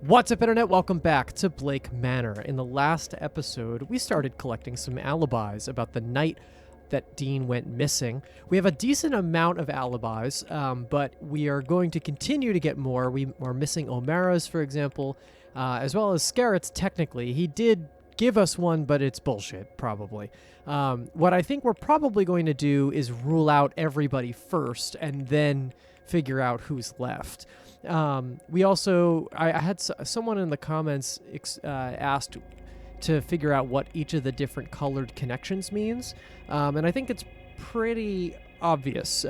What's up, Internet? Welcome back to Blake Manor. In the last episode, we started collecting some alibis about the night that Deane went missing. We have a decent amount of alibis, but we are going to continue to get more. We are missing O'Mara's, for example, as well as Scarrett's, technically. He did give us one, but it's bullshit, probably. What I think we're probably going to do is rule out everybody first and then figure out who's left. We also, I had someone in the comments asked to figure out what each of the different colored connections means, and I think it's pretty obvious.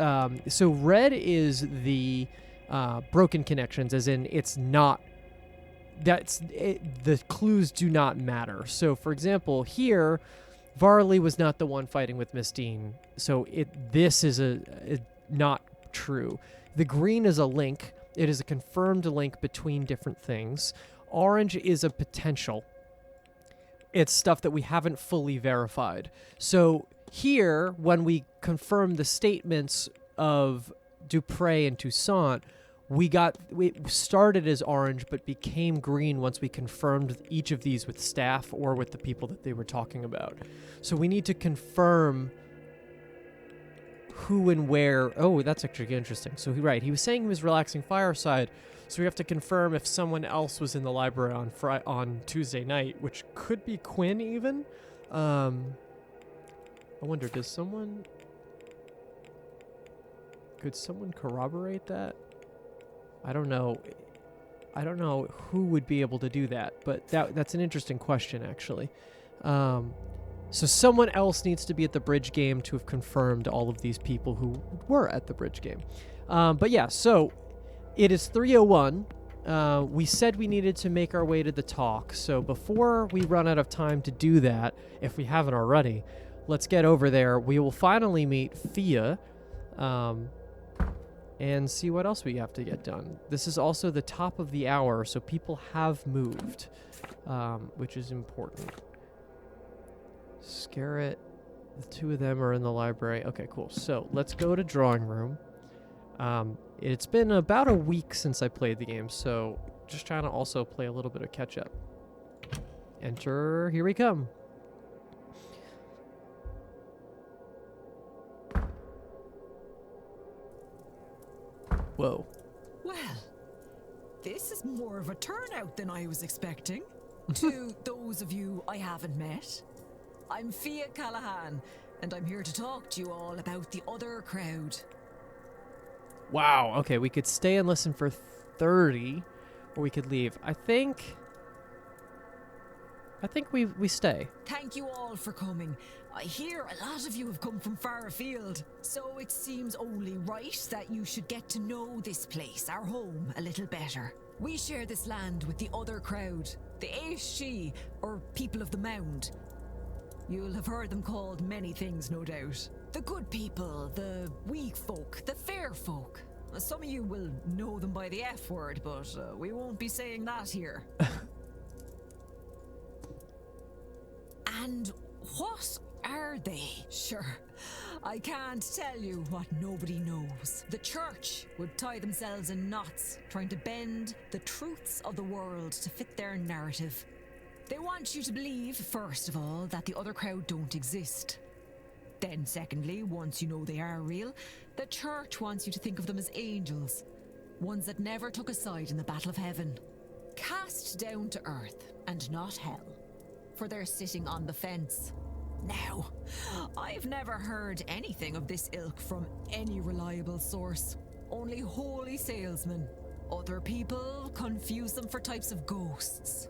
So red is the broken connections, as in it's not, the clues do not matter. So for example, here, Varley was not the one fighting with Miss Deane, so this is not true. The green is a link. It is a confirmed link between different things. Orange is a potential. It's stuff that we haven't fully verified. So here, when we confirm the statements of Dupré and Toussaint, we started as orange but became green once we confirmed each of these with staff or with the people that they were talking about. So we need to confirm who and where. Oh, that's actually interesting. So he was saying he was relaxing fireside, so we have to confirm if someone else was in the library on Tuesday night, which could be Quinn even. I wonder, could someone corroborate that? I don't know who would be able to do that, but that's an interesting question, actually. So someone else needs to be at the bridge game to have confirmed all of these people who were at the bridge game. But yeah, so it is 3:01. We said we needed to make our way to the talk. So before we run out of time to do that, if we haven't already, let's get over there. We will finally meet Thea and see what else we have to get done. This is also the top of the hour, so people have moved, which is important. Scarrett, the two of them are in the library. Okay, cool. So let's go to drawing room. It's been about a week since I played the game, so just trying to also play a little bit of catch up. Enter, here we come. Whoa. Well, this is more of a turnout than I was expecting. To those of you I haven't met, I'm Fia Callahan, and I'm here to talk to you all about the other crowd. Wow, okay, we could stay and listen for 30, or we could leave. I think we stay. Thank you all for coming. I hear a lot of you have come from far afield, so it seems only right that you should get to know this place, our home, a little better. We share this land with the other crowd, the Aishi, or people of the Mound. You'll have heard them called many things, no doubt. The good people, the weak folk, the fair folk. Some of you will know them by the F word, but we won't be saying that here. And what are they? Sure, I can't tell you what nobody knows. The church would tie themselves in knots, trying to bend the truths of the world to fit their narrative. They want you to believe, first of all, that the other crowd don't exist. Then secondly, once you know they are real, the church wants you to think of them as angels, ones that never took a side in the battle of heaven. Cast down to earth, and not hell, for they're sitting on the fence. Now, I've never heard anything of this ilk from any reliable source. Only holy salesmen. Other people confuse them for types of ghosts.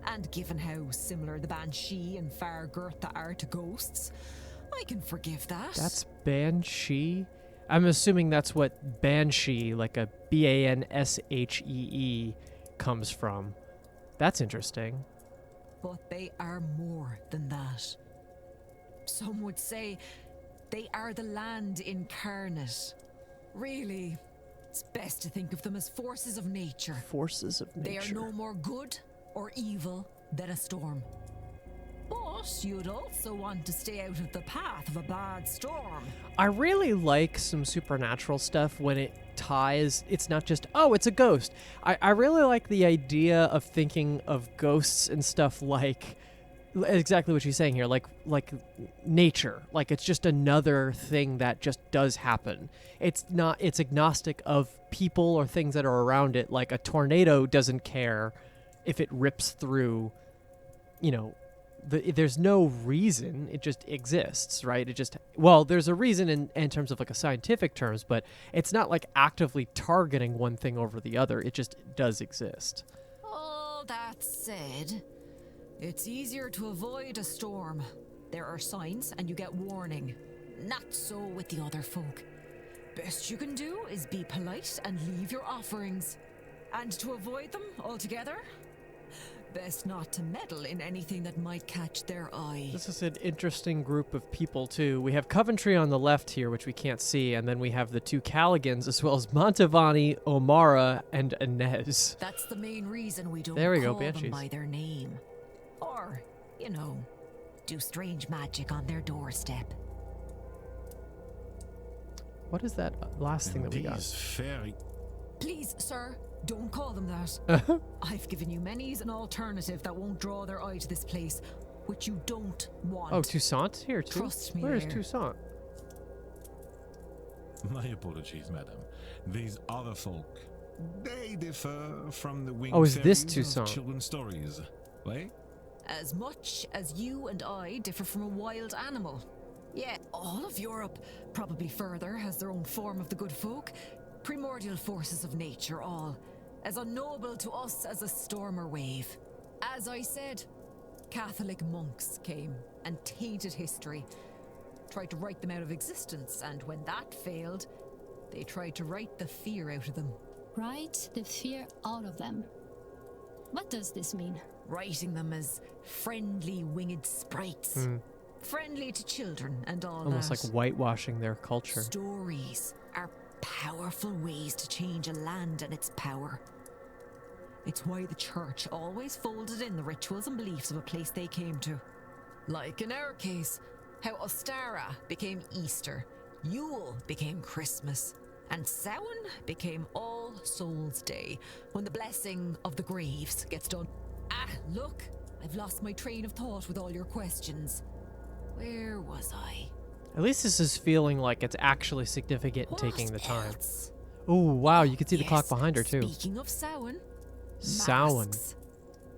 And given how similar the Banshee and Fargurtha are to ghosts, I can forgive that. That's Banshee? I'm assuming that's what Banshee, like a Banshee, comes from. That's interesting. But they are more than that. Some would say they are the land incarnate. Really, it's best to think of them as forces of nature. Forces of nature. They are no more good or evil than a storm. But But you'd also want to stay out of the path of a bad storm. I really like some supernatural stuff when it ties. It's not just, oh, it's a ghost. I really like the idea of thinking of ghosts and stuff like exactly what she's saying here, like nature. Like it's just another thing that just does happen. It's agnostic of people or things that are around it. Like a tornado doesn't care if it rips through, there's no reason. It just exists, right? There's a reason in terms of like a scientific terms, but it's not like actively targeting one thing over the other. It just does exist. All that said, it's easier to avoid a storm. There are signs and you get warning. Not so with the other folk. Best you can do is be polite and leave your offerings. And to avoid them altogether, best not to meddle in anything that might catch their eye. This is an interesting group of people, too. We have Coventry on the left here, which we can't see, and then we have the two Calligans, as well as Montavani, Omara, and Inez. That's the main reason we don't call them by their name. Or, do strange magic on their doorstep. What is that last thing that we got? Fairy. Please, sir, don't call them that. I've given you many's an alternative that won't draw their eye to this place, which you don't want. Oh, Toussaint's here too? Trust me. Where's Toussaint? My apologies, madam. These other folk, they differ from the winged is this fairies Toussaint? of children's stories, right? As much as you and I differ from a wild animal. Yeah, all of Europe, probably further, has their own form of the good folk. Primordial forces of nature, all as unknowable to us as a storm or wave. As I said, Catholic monks came and tainted history, tried to write them out of existence, and when that failed, they tried to write the fear out of them. Write the fear out of them. What does this mean? Writing them as friendly winged sprites. Friendly to children and all Almost that. like whitewashing their culture. Stories are powerful ways to change a land and its power. It's why the church always folded in the rituals and beliefs of a place they came to. Like in our case, how Ostara became Easter, Yule became Christmas, and Samhain became All Souls' Day, when the blessing of the graves gets done. Look, I've lost my train of thought with all your questions. Where was I? At least this is feeling like it's actually significant and taking the time. Else? Oh, wow, you can see the clock behind her, too. Speaking of Samhain, Samhain. masks.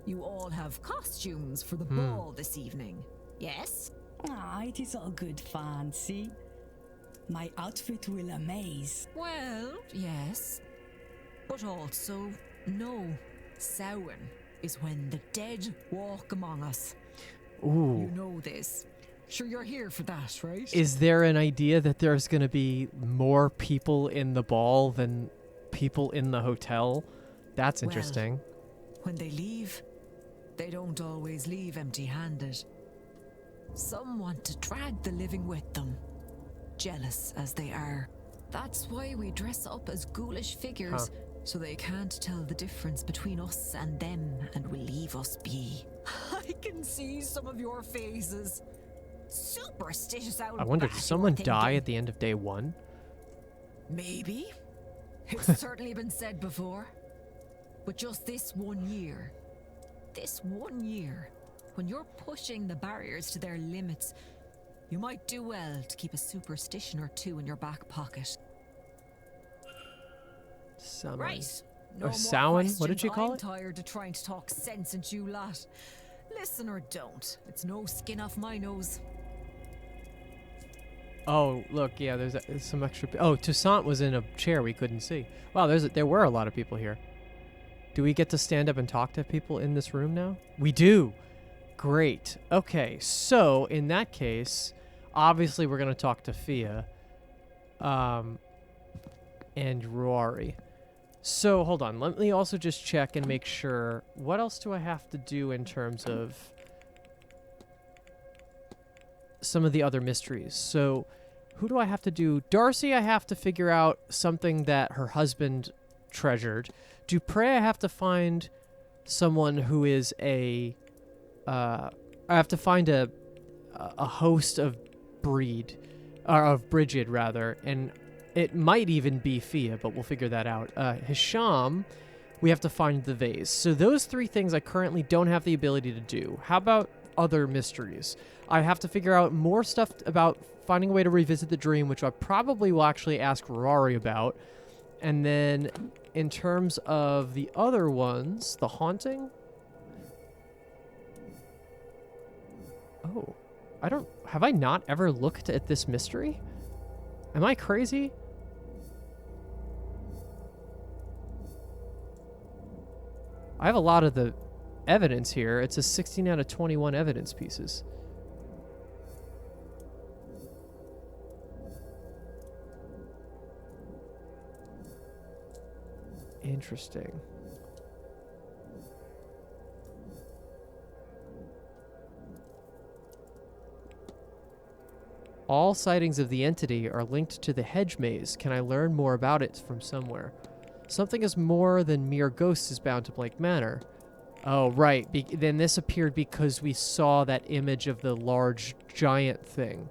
You all have costumes for the ball this evening, yes? It is all good fancy. My outfit will amaze. Well, yes. But also, no. Samhain is when the dead walk among us. Ooh. You know this. Sure you're here for that, right? Is there an idea that there's going to be more people in the ball than people in the hotel? That's interesting. When they leave, they don't always leave empty-handed. Some want to drag the living with them, jealous as they are. That's why we dress up as ghoulish figures, so they can't tell the difference between us and them and will leave us be. I can see some of your faces. Superstitious out. I wonder, did someone die at the end of day one? Maybe. It's certainly been said before. But just this 1 year, when you're pushing the barriers to their limits, you might do well to keep a superstition or two in your back pocket. Samhain. Right. Or Samhain? What did you call I'm it? tired of trying to talk sense into you lot. Listen or don't. It's no skin off my nose. Oh, look, yeah, there's some extra... Oh, Toussaint was in a chair we couldn't see. Wow, there were a lot of people here. Do we get to stand up and talk to people in this room now? We do. Great. Okay, so in that case, obviously we're going to talk to Fia and Rory. So, hold on. Let me also just check and make sure. What else do I have to do in terms of some of the other mysteries? So, who do I have to do? Darcy, I have to figure out something that her husband treasured. Dupre, I have to find someone who is a I have to find a host of Brigid rather, and it might even be Fia, but we'll figure that out. Hisham, we have to find the vase. So those 3 things I currently don't have the ability to do. How about other mysteries? I have to figure out more stuff about finding a way to revisit the dream, which I probably will actually ask Rory about. And then in terms of the other ones, the haunting. Oh, have I not ever looked at this mystery? Am I crazy? I have a lot of the evidence here. It's a 16 out of 21 evidence pieces. Interesting. All sightings of the entity are linked to the hedge maze. Can I learn more about it from somewhere? Something is more than mere ghosts is bound to Blake Manor. Oh, right. Then this appeared because we saw that image of the large giant thing.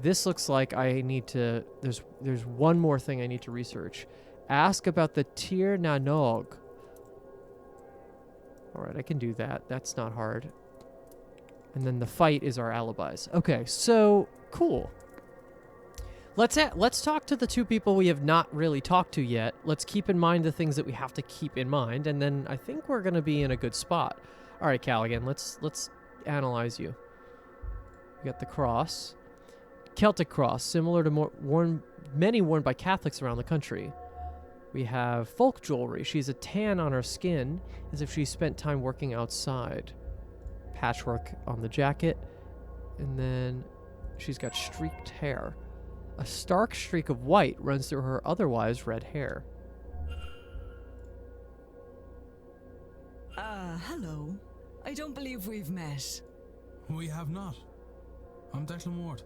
This looks like I need to... There's one more thing I need to research. Ask about the Tir na Nog. Alright, I can do that. That's not hard. And then the fight is our alibis. Okay, so... Cool. Let's talk to the 2 people we have not really talked to yet. Let's keep in mind the things that we have to keep in mind, and then I think we're going to be in a good spot. All right, Callaghan, let's analyze you. We got the cross. Celtic cross, similar to many worn by Catholics around the country. We have folk jewelry. She's a tan on her skin, as if she spent time working outside. Patchwork on the jacket, and then she's got streaked hair. A stark streak of white runs through her otherwise red hair. Hello. I don't believe we've met. We have not. I'm Declan Ward.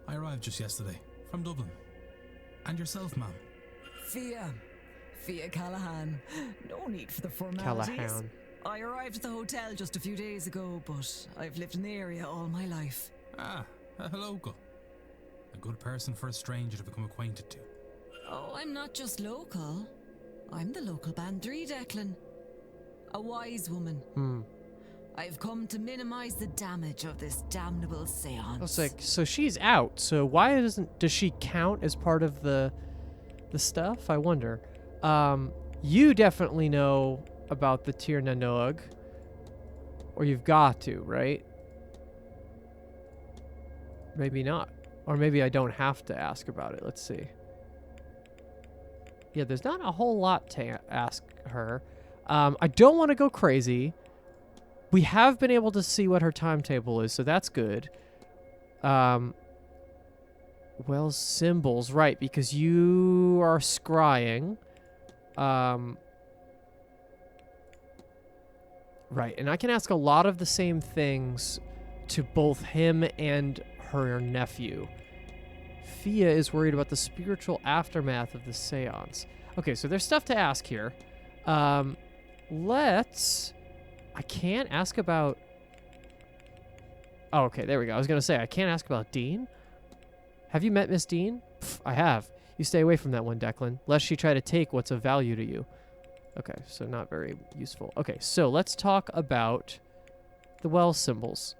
I arrived just yesterday, from Dublin. And yourself, ma'am? Fia Callahan. No need for the formalities. Callahan. I arrived at the hotel just a few days ago, but I've lived in the area all my life. Ah, a local. A good person for a stranger to become acquainted to. Oh, I'm not just local. I'm the local bandry, Declan. A wise woman. I've come to minimize the damage of this damnable seance. I was like, so she's out. So why does she count as part of the stuff? I wonder. You definitely know about the Tir na Nog, or you've got to, right? Maybe not. Or maybe I don't have to ask about it. Let's see. Yeah, there's not a whole lot to ask her. I don't want to go crazy. We have been able to see what her timetable is, so that's good. Well, symbols, right, because you are scrying. Right, and I can ask a lot of the same things to both him and her nephew. Fia is worried about the spiritual aftermath of the seance. Okay, so there's stuff to ask here. I can't ask about... Oh, okay, there we go. I was going to say, I can't ask about Deane. Have you met Miss Deane? Pff, I have. You stay away from that one, Declan, lest she try to take what's of value to you. Okay, so not very useful. Okay, so let's talk about the well symbols.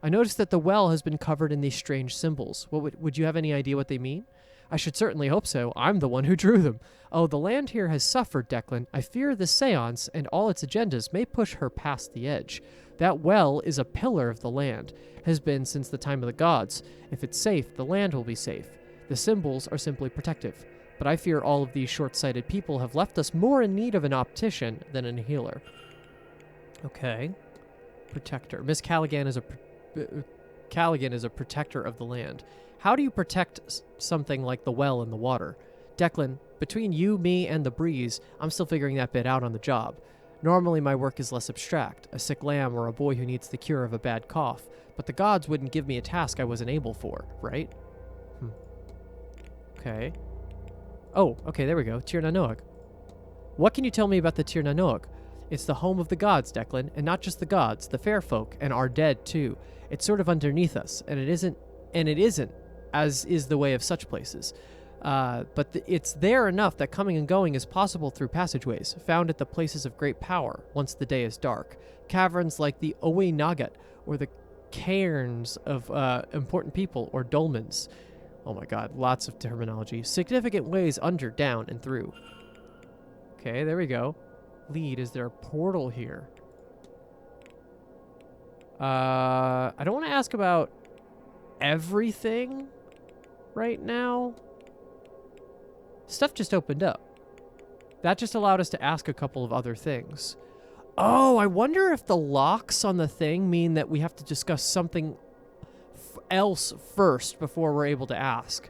I noticed that the well has been covered in these strange symbols. Would you have any idea what they mean? I should certainly hope so. I'm the one who drew them. Oh, the land here has suffered, Declan. I fear this seance and all its agendas may push her past the edge. That well is a pillar of the land, has been since the time of the gods. If it's safe, the land will be safe. The symbols are simply protective. But I fear all of these short-sighted people have left us more in need of an optician than a healer. Okay. Protector. Miss Callaghan is a protector of the land. How do you protect something like the well and the water? Declan, between you, me, and the breeze, I'm still figuring that bit out on the job. Normally my work is less abstract, a sick lamb or a boy who needs the cure of a bad cough, but the gods wouldn't give me a task I wasn't able for, right? Okay. Oh, okay, there we go. Tir na Nog. What can you tell me about the Tir na Nog? It's the home of the gods, Declan, and not just the gods, the fair folk, and our dead, too. It's sort of underneath us, and it isn't, as is the way of such places. But it's there enough that coming and going is possible through passageways, found at the places of great power, once the day is dark. Caverns like the Owe Nagat, or the cairns of important people, or dolmens. Oh my god, lots of terminology. Significant ways under, down, and through. Okay, there we go. Lead, is there a portal here? I don't want to ask about everything right now. Stuff just opened up. That just allowed us to ask a couple of other things. Oh, I wonder if the locks on the thing mean that we have to discuss something else first before we're able to ask.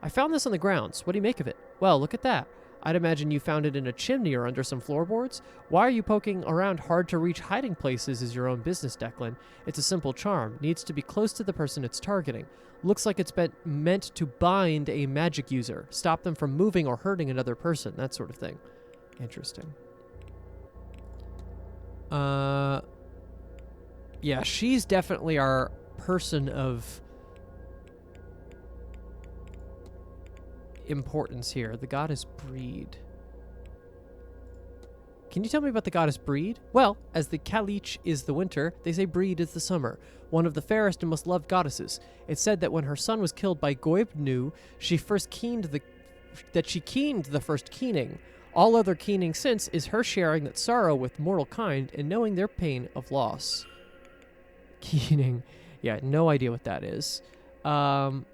I found this on the grounds. What do you make of it? Well, look at that. I'd imagine you found it in a chimney or under some floorboards. Why are you poking around hard-to-reach hiding places is your own business, Declan. It's a simple charm. Needs to be close to the person it's targeting. Looks like it's meant to bind a magic user. Stop them from moving or hurting another person. That sort of thing. Interesting. Yeah, she's definitely our person of importance here. The goddess Breed. Can you tell me about the goddess Breed? Well, as the Kalich is the winter, they say Breed is the summer, one of the fairest and most loved goddesses. It's said that when her son was killed by Goibnu, she keened the first keening. All other keening since is her sharing that sorrow with mortal kind and knowing their pain of loss. Keening. Yeah, no idea what that is. Séance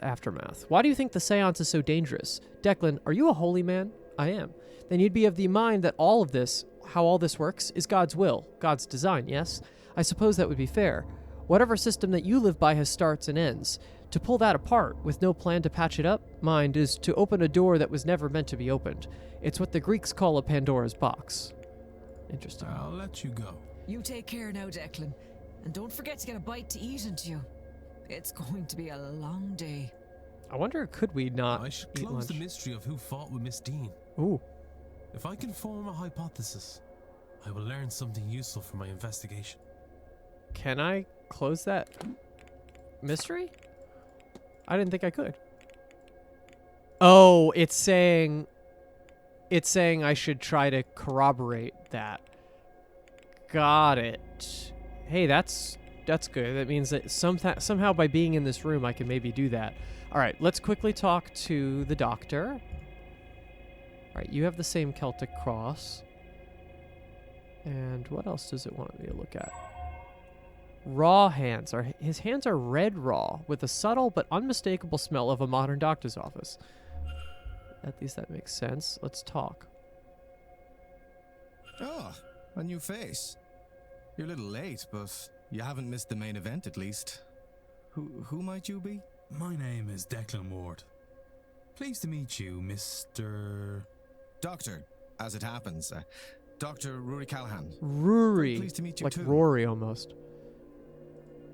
aftermath. Why do you think the séance is so dangerous? Declan, are you a holy man? I am. Then you'd be of the mind that all of this, how all this works, is God's will, God's design, yes? I suppose that would be fair. Whatever system that you live by has starts and ends. To pull that apart, with no plan to patch it up, mind, is to open a door that was never meant to be opened. It's what the Greeks call a Pandora's box. Interesting. I'll let you go. You take care now, Declan. And don't forget to get a bite to eat into you. It's going to be a long day. I wonder, could we not I should eat close lunch? the mystery of who fought with Miss Deane. Ooh. If I can form a hypothesis, I will learn something useful for my investigation. Can I close that mystery? I didn't think I could. Oh, it's saying I should try to corroborate that. Got it. Hey, that's good. That means that somehow by being in this room I can maybe do that. All right, let's quickly talk to the doctor. All right, you have the same Celtic cross. And what else does it want me to look at? Raw hands. His hands are red raw, with a subtle but unmistakable smell of a modern doctor's office. At least that makes sense. Let's talk. Oh, a new face. You're a little late, but you haven't missed the main event at least. Who might you be? My name is Declan Ward. Pleased to meet you, Mr. Doctor, as it happens. Dr. Rory Callahan. Rory. Pleased to meet you like too. Rory almost.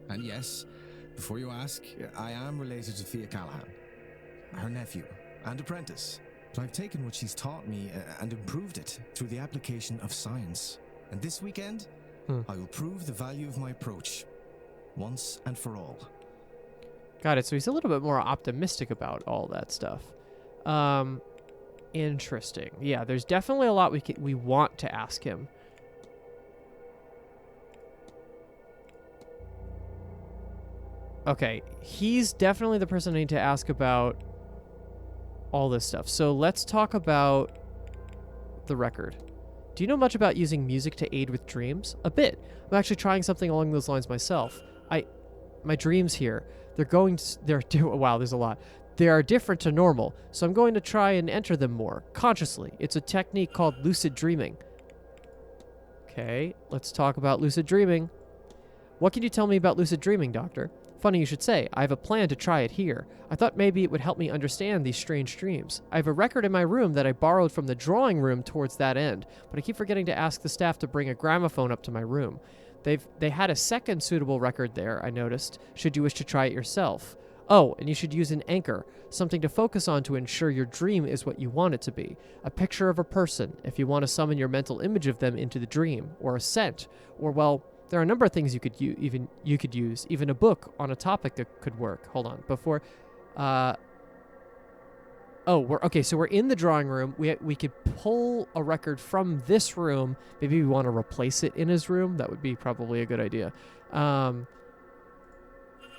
And yes, before you ask, I am related to Thea Callahan, her nephew and apprentice. But I've taken what she's taught me and improved it through the application of science. And this weekend, I will prove the value of my approach, once and for all. Got it. So he's a little bit more optimistic about all that stuff. Interesting. Yeah, there's definitely a lot we want to ask him. Okay, he's definitely the person I need to ask about all this stuff. So let's talk about the record. Do you know much about using music to aid with dreams? A bit. I'm actually trying something along those lines myself. My dreams here, wow, there's a lot. They are different to normal, so I'm going to try and enter them more, consciously. It's a technique called lucid dreaming. Okay, let's talk about lucid dreaming. What can you tell me about lucid dreaming, Doctor? Funny you should say. I have a plan to try it here. I thought maybe it would help me understand these strange dreams. I have a record in my room that I borrowed from the drawing room towards that end, but I keep forgetting to ask the staff to bring a gramophone up to my room. They had a second suitable record there, I noticed, should you wish to try it yourself. Oh, and you should use an anchor, something to focus on to ensure your dream is what you want it to be. A picture of a person, if you want to summon your mental image of them into the dream, or a scent, or, well, there are a number of things you could use. Even a book on a topic that could work. Hold on. Before... So we're in the drawing room. We could pull a record from this room. Maybe we want to replace it in his room. That would be probably a good idea.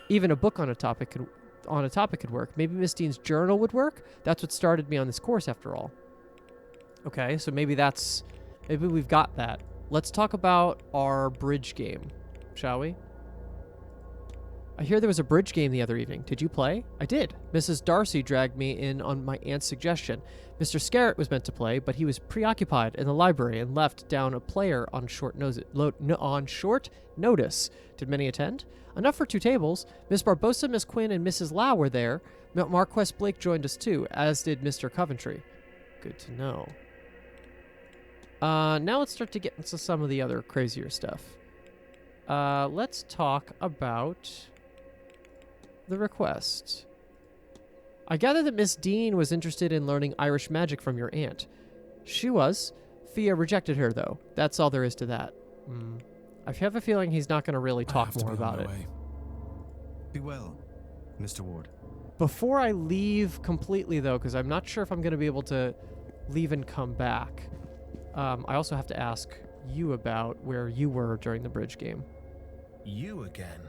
Even a book on a topic could work. Maybe Miss Deane's journal would work. That's what started me on this course, after all. Okay, so maybe we've got that. Let's talk about our bridge game, shall we? I hear there was a bridge game the other evening. Did you play? I did. Mrs. Darcy dragged me in on my aunt's suggestion. Mr. Scarrett was meant to play, but he was preoccupied in the library and left down a player on short notice. Did many attend? Enough for 2 tables. Miss Barbosa, Miss Quinn, and Mrs. Lau were there. Marquess Blake joined us too, as did Mr. Coventry. Good to know. Now let's start to get into some of the other crazier stuff. Let's talk about the request. I gather that Miss Deane was interested in learning Irish magic from your aunt. She was. Fia rejected her, though. That's all there is to that. I have a feeling he's not going to really talk more about it. Be well, Mr. Ward. Before I leave completely, though, because I'm not sure if I'm going to be able to leave and come back, I also have to ask you about where you were during the bridge game. You again?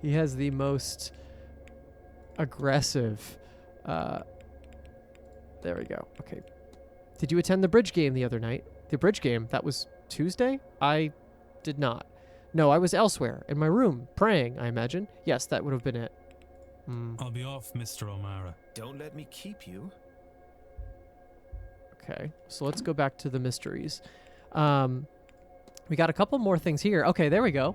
He has the most aggressive... there we go. Okay. Did you attend the bridge game the other night? The bridge game? That was Tuesday? I did not. No, I was elsewhere, in my room, praying, I imagine. Yes, that would have been it. I'll be off, Mr. O'Mara. Don't let me keep you. Okay, so let's go back to the mysteries. We got a couple more things here. Okay, there we go.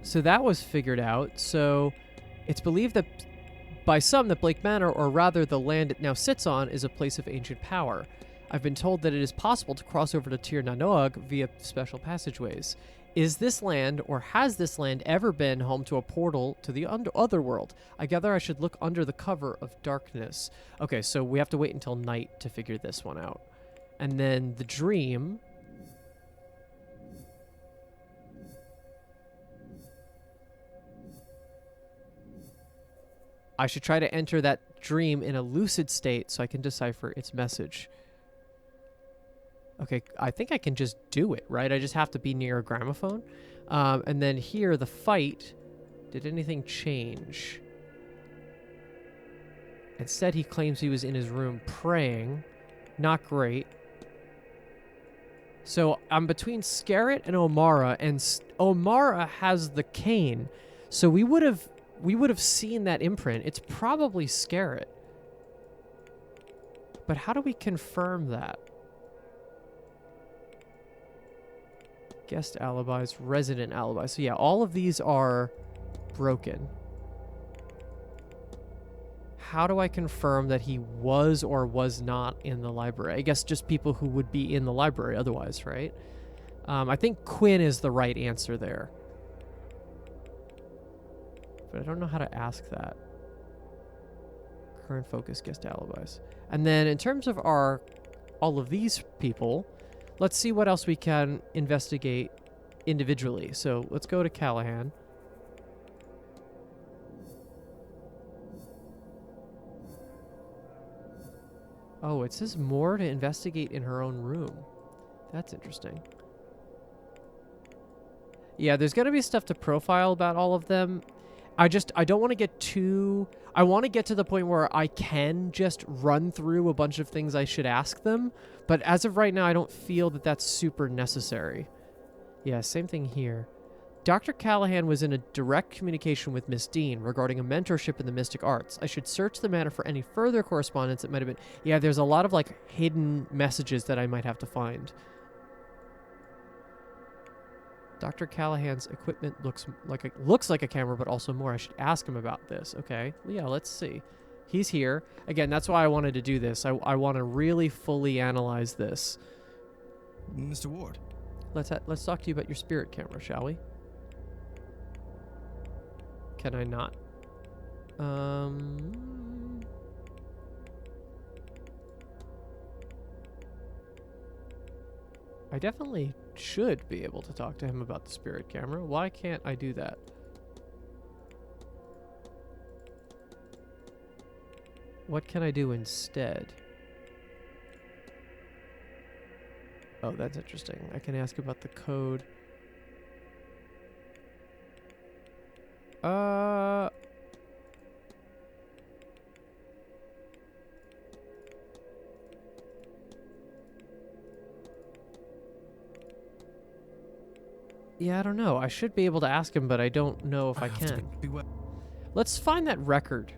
So that was figured out. So it's believed that by some that Blake Manor, or rather the land it now sits on, is a place of ancient power. I've been told that it is possible to cross over to Tir na Nog via special passageways. Is this land, or has this land ever been home to a portal to the otherworld? I gather I should look under the cover of darkness. Okay, so we have to wait until night to figure this one out. And then the dream... I should try to enter that dream in a lucid state so I can decipher its message. Okay, I think I can just do it, right? I just have to be near a gramophone. And then here, the fight. Did anything change? Instead, he claims he was in his room praying. Not great. So I'm between Scarrett and O'Mara, and O'Mara has the cane. So we would have seen that imprint. It's probably Scarrett. But how do we confirm that? Guest alibis, resident alibis. So yeah, all of these are broken. How do I confirm that he was or was not in the library? I guess just people who would be in the library otherwise, right? I think Quinn is the right answer there. But I don't know how to ask that. Current focus, guest alibis. And then in terms of all of these people, let's see what else we can investigate individually. So let's go to Callahan. Oh, it says more to investigate in her own room. That's interesting. Yeah, there's going to be stuff to profile about all of them. I don't want to get too... I want to get to the point where I can just run through a bunch of things I should ask them. But as of right now, I don't feel that that's super necessary. Yeah, same thing here. Dr. Callahan was in a direct communication with Miss Deane regarding a mentorship in the mystic arts. I should search the Manor for any further correspondence that might have been... Yeah, there's a lot of, like, hidden messages that I might have to find. Dr. Callahan's equipment looks like a camera, but also more. I should ask him about this. Okay. Well, yeah, let's see. He's here. Again, that's why I wanted to do this. I want to really fully analyze this. Mr. Ward. Let's talk to you about your spirit camera, shall we? Can I not? I definitely should be able to talk to him about the spirit camera. Why can't I do that? What can I do instead? Oh, that's interesting. I can ask about the code. Yeah, I don't know. I should be able to ask him, but I don't know if I have to can. be well. Let's find that record.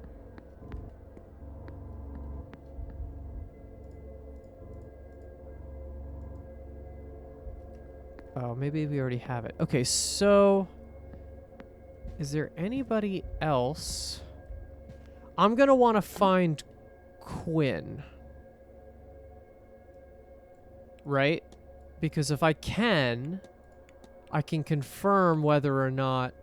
Oh, maybe we already have it. Okay, so is there anybody else? I'm gonna want to find Quinn. Right? Because if I can confirm whether or not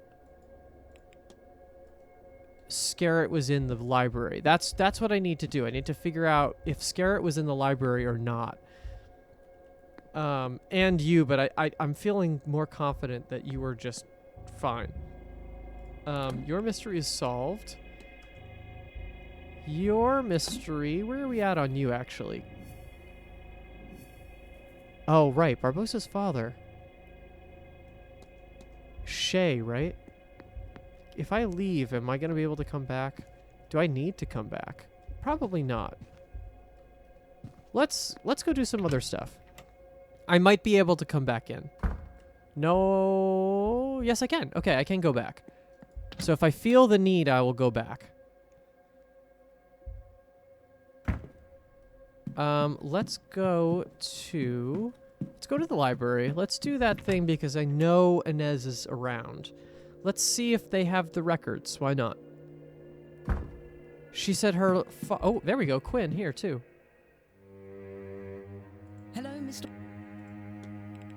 Scarrett was in the library. That's what I need to do. I need to figure out if Scarrett was in the library or not. And you, but I'm feeling more confident that you were just fine. Your mystery is solved. Your mystery, where are we at on you, actually? Oh, right, Barbossa's father. Shay, right? If I leave, am I going to be able to come back? Do I need to come back? Probably not. Let's go do some other stuff. I might be able to come back in. No. Yes, I can. Okay, I can go back. So if I feel the need, I will go back. Let's go to the library. Let's do that thing because I know Inez is around. Let's see if they have the records. Why not? She said her... oh, there we go. Quinn here, too. Hello, Mr.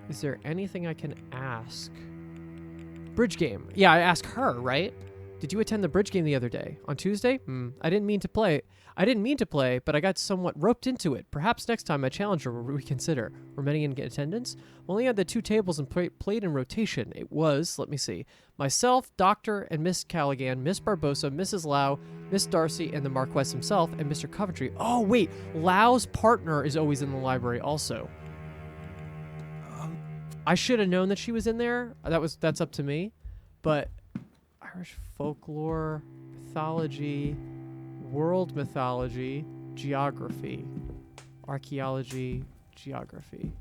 Is there anything I can ask? Bridge game. Yeah, I asked her, right? Did you attend the bridge game the other day? On Tuesday? I didn't mean to play. But I got somewhat roped into it. Perhaps next time my challenger will reconsider. Were many in attendance? We only had the 2 tables and played in rotation. It was, let me see, myself, Doctor, and Miss Callaghan, Miss Barbossa, Mrs. Lau, Miss Darcy, and the Marquess himself, and Mr. Coventry. Oh, wait, Lau's partner is always in the library also. I should have known that she was in there. That's up to me. But Irish folklore, mythology, world mythology, geography, archaeology, geography,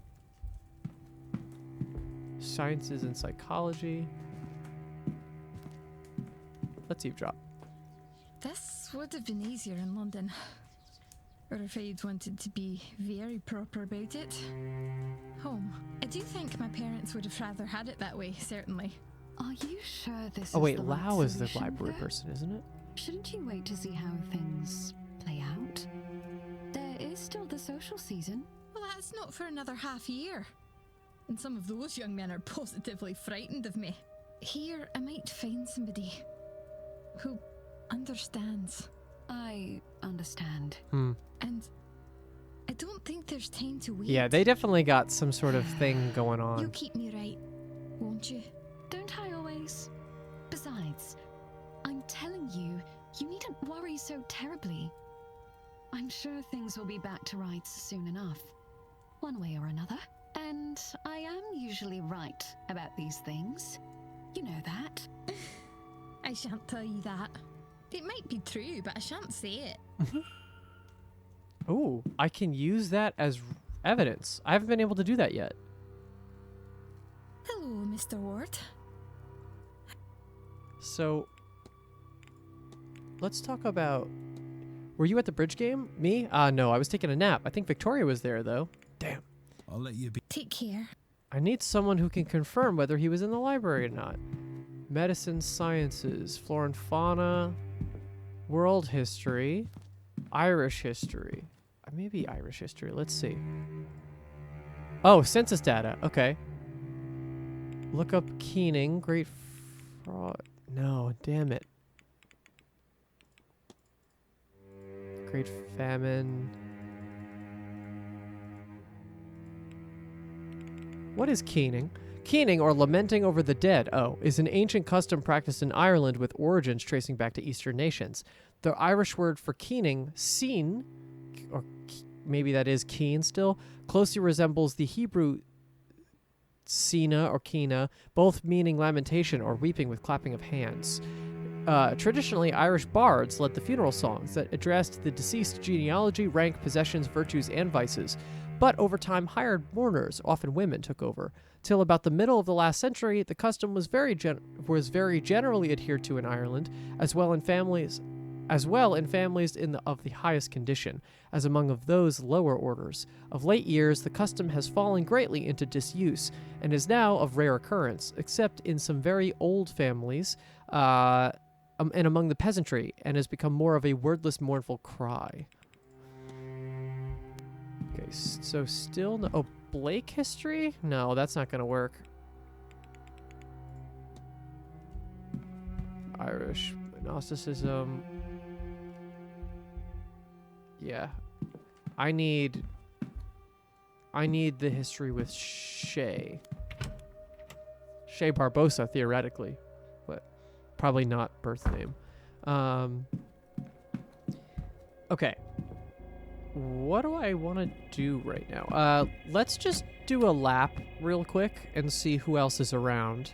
sciences and psychology. Let's eavesdrop. This would have been easier in London. Or if I'd wanted to be very proper about it. Home. I do think my parents would have rather had it that way, certainly. Are you sure this Oh is wait, the right Lau is the solution, library though? person, isn't it? Shouldn't you wait to see how things play out? There is still the social season. Well, that's not for another half year. And some of those young men are positively frightened of me. Here, I might find somebody who understands. I understand. And I don't think there's time to wait. Yeah, they definitely got some sort of thing going on. You'll keep me right, won't you? Don't I always? Besides, I'm telling you, you needn't worry so terribly. I'm sure things will be back to rights soon enough, one way or another. And I am usually right about these things. You know that. I shan't tell you that. It might be true, but I shan't say it. Oh, I can use that as evidence. I haven't been able to do that yet. Hello, Mr. Ward. So, let's talk about... Were you at the bridge game? Me? No, I was taking a nap. I think Victoria was there, though. Damn. I'll let you be. Take care. I need someone who can confirm whether he was in the library or not. Medicine, sciences, flora and fauna, world history, Irish history. Maybe Irish history. Let's see. Oh, census data. Okay. Look up Keening. Great fraud. No, damn it. Great Famine. What is keening? Keening, or lamenting over the dead, is an ancient custom practiced in Ireland with origins tracing back to Eastern nations. The Irish word for keening, seen, or maybe that is keen still, closely resembles the Hebrew sina or kina, both meaning lamentation or weeping with clapping of hands. Traditionally, Irish bards led the funeral songs that addressed the deceased genealogy, rank, possessions, virtues, and vices. But over time, hired mourners, often women, took over. Till about the middle of the last century, the custom was very generally adhered to in Ireland, as well in families of the highest condition, as among of those lower orders. Of late years, the custom has fallen greatly into disuse, and is now of rare occurrence, except in some very old families, and among the peasantry, and has become more of a wordless, mournful cry. Okay, so still no... Oh, Blake history? No, that's not going to work. Irish Gnosticism. Yeah. I need the history with Shay. Shay Barbosa, theoretically. But probably not birth name. Okay. What do I want to do right now? Let's just do a lap real quick and see who else is around.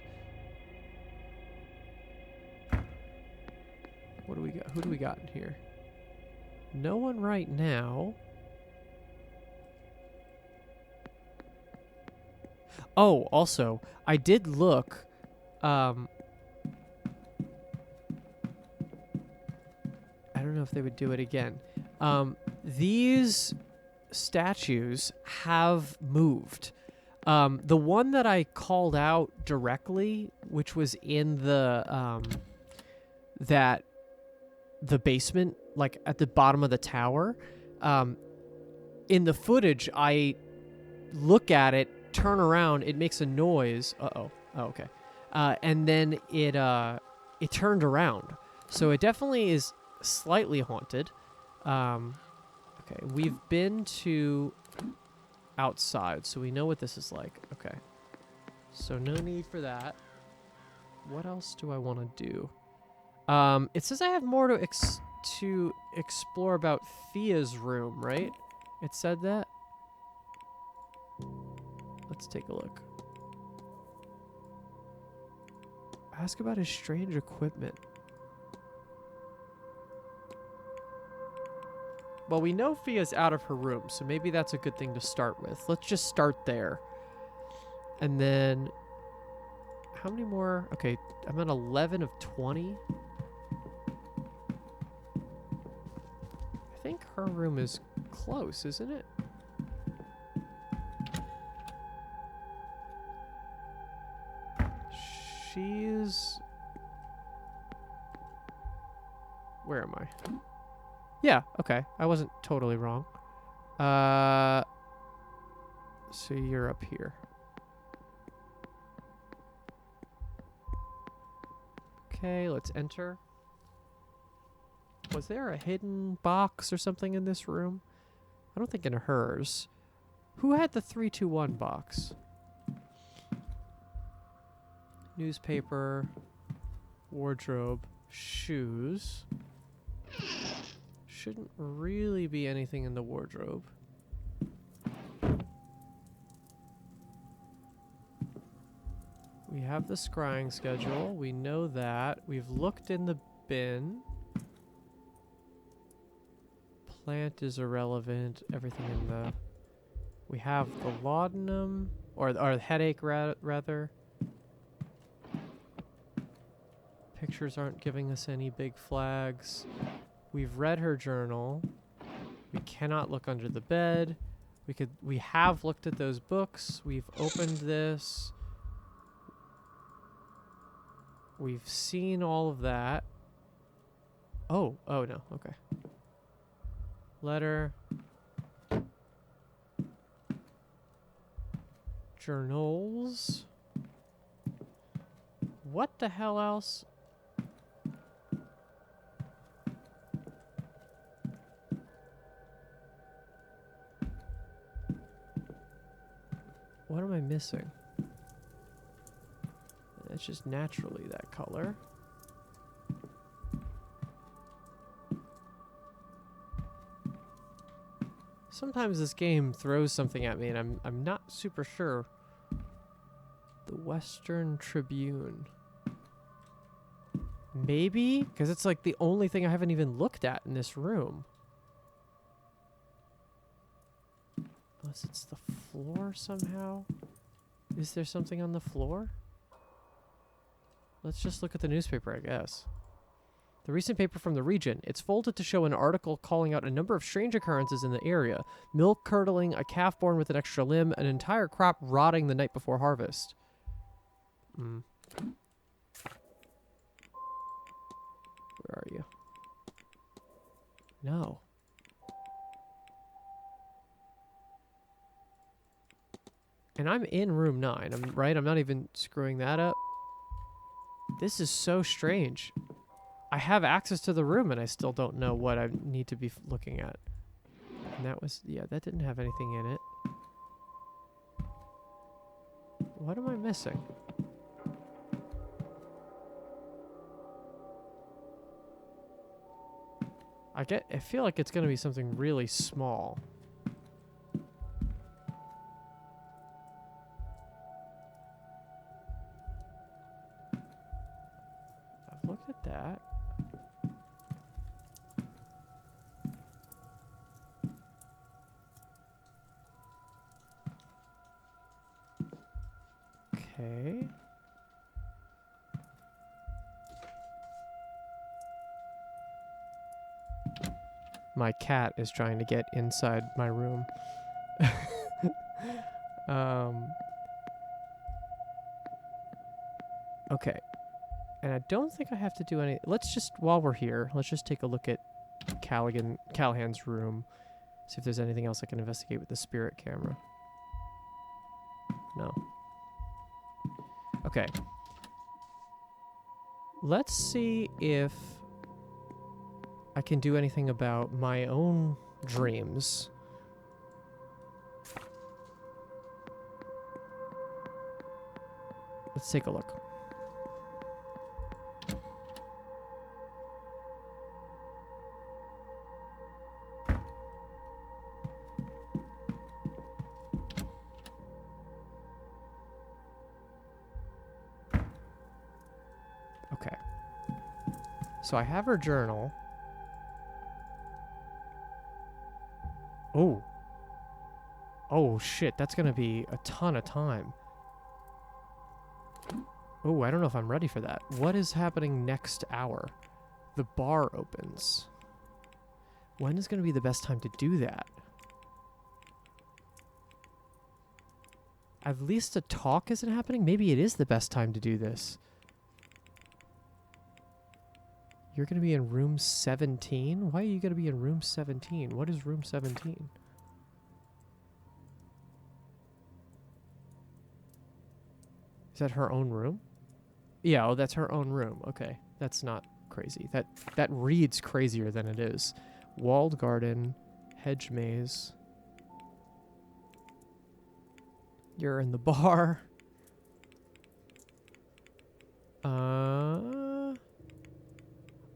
What do we got? Who do we got in here? No one right now. Oh, also, I did look. I don't know if they would do it again. These statues have moved. The one that I called out directly, which was in the the basement, like at the bottom of the tower, in the footage, I look at it, turn around, it makes a noise. Oh, okay. And then it turned around, so it definitely is slightly haunted. Okay, we've been to outside, so we know what this is like. Okay, so no need for that. What else do I want to do? It says I have more to explore about Fia's room, right? It said that. Let's take a look. Ask about his strange equipment. Well, we know Fia's out of her room, so maybe that's a good thing to start with. Let's just start there. And then... How many more? Okay, I'm at 11 of 20. I think her room is close, isn't it? She's... Where am I? Yeah, okay. I wasn't totally wrong. So you're up here. Okay, let's enter. Was there a hidden box or something in this room? I don't think in hers. Who had the 321 box? Newspaper, wardrobe, shoes. Shouldn't really be anything in the wardrobe. We have the scrying schedule. We know that. We've looked in the bin. Plant is irrelevant. Everything in the... We have the laudanum, or headache rather. Pictures aren't giving us any big flags. We've read her journal. We cannot look under the bed. We have looked at those books. We've opened this. We've seen all of that. Oh no, okay. Letter. Journals. What the hell else? What am I missing? It's just naturally that color. Sometimes this game throws something at me and I'm not super sure. The Western Tribune. Maybe? Because it's like the only thing I haven't even looked at in this room. Unless it's the floor somehow. Is there something on the floor? Let's just look at the newspaper, I guess. The recent paper from the region. It's folded to show an article calling out a number of strange occurrences in the area. Milk curdling, a calf born with an extra limb, an entire crop rotting the night before harvest. Where are you? No. And I'm in room 9, right? I'm not even screwing that up. This is so strange. I have access to the room and I still don't know what I need to be looking at. And that was, yeah, that didn't have anything in it. What am I missing? I feel like it's going to be something really small. I've looked at that. Okay. My cat is trying to get inside my room. Okay. And I don't think I have to do any... Let's just, while we're here, let's just take a look at Callahan's room. See if there's anything else I can investigate with the spirit camera. No. Okay. Let's see if I can do anything about my own dreams. Let's take a look. Okay. So I have her journal. Oh. Oh, shit. That's going to be a ton of time. Oh, I don't know if I'm ready for that. What is happening next hour? The bar opens. When is going to be the best time to do that? At least a talk isn't happening? Maybe it is the best time to do this. You're going to be in room 17? Why are you going to be in room 17? What is room 17? Is that her own room? Yeah, oh, that's her own room. Okay, that's not crazy. That reads crazier than it is. Walled garden, hedge maze. You're in the bar.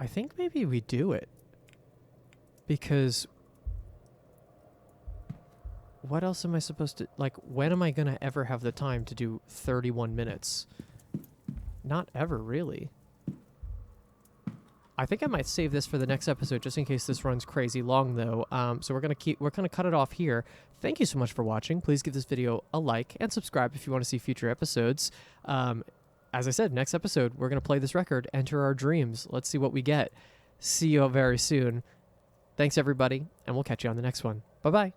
I think maybe we do it. Because what else am I supposed to... Like, when am I going to ever have the time to do 31 minutes? Not ever, really. I think I might save this for the next episode, just in case this runs crazy long, though. So we're gonna cut it off here. Thank you so much for watching. Please give this video a like and subscribe if you want to see future episodes. As I said, next episode, we're gonna play this record, enter our dreams. Let's see what we get. See you very soon. Thanks, everybody, and we'll catch you on the next one. Bye-bye.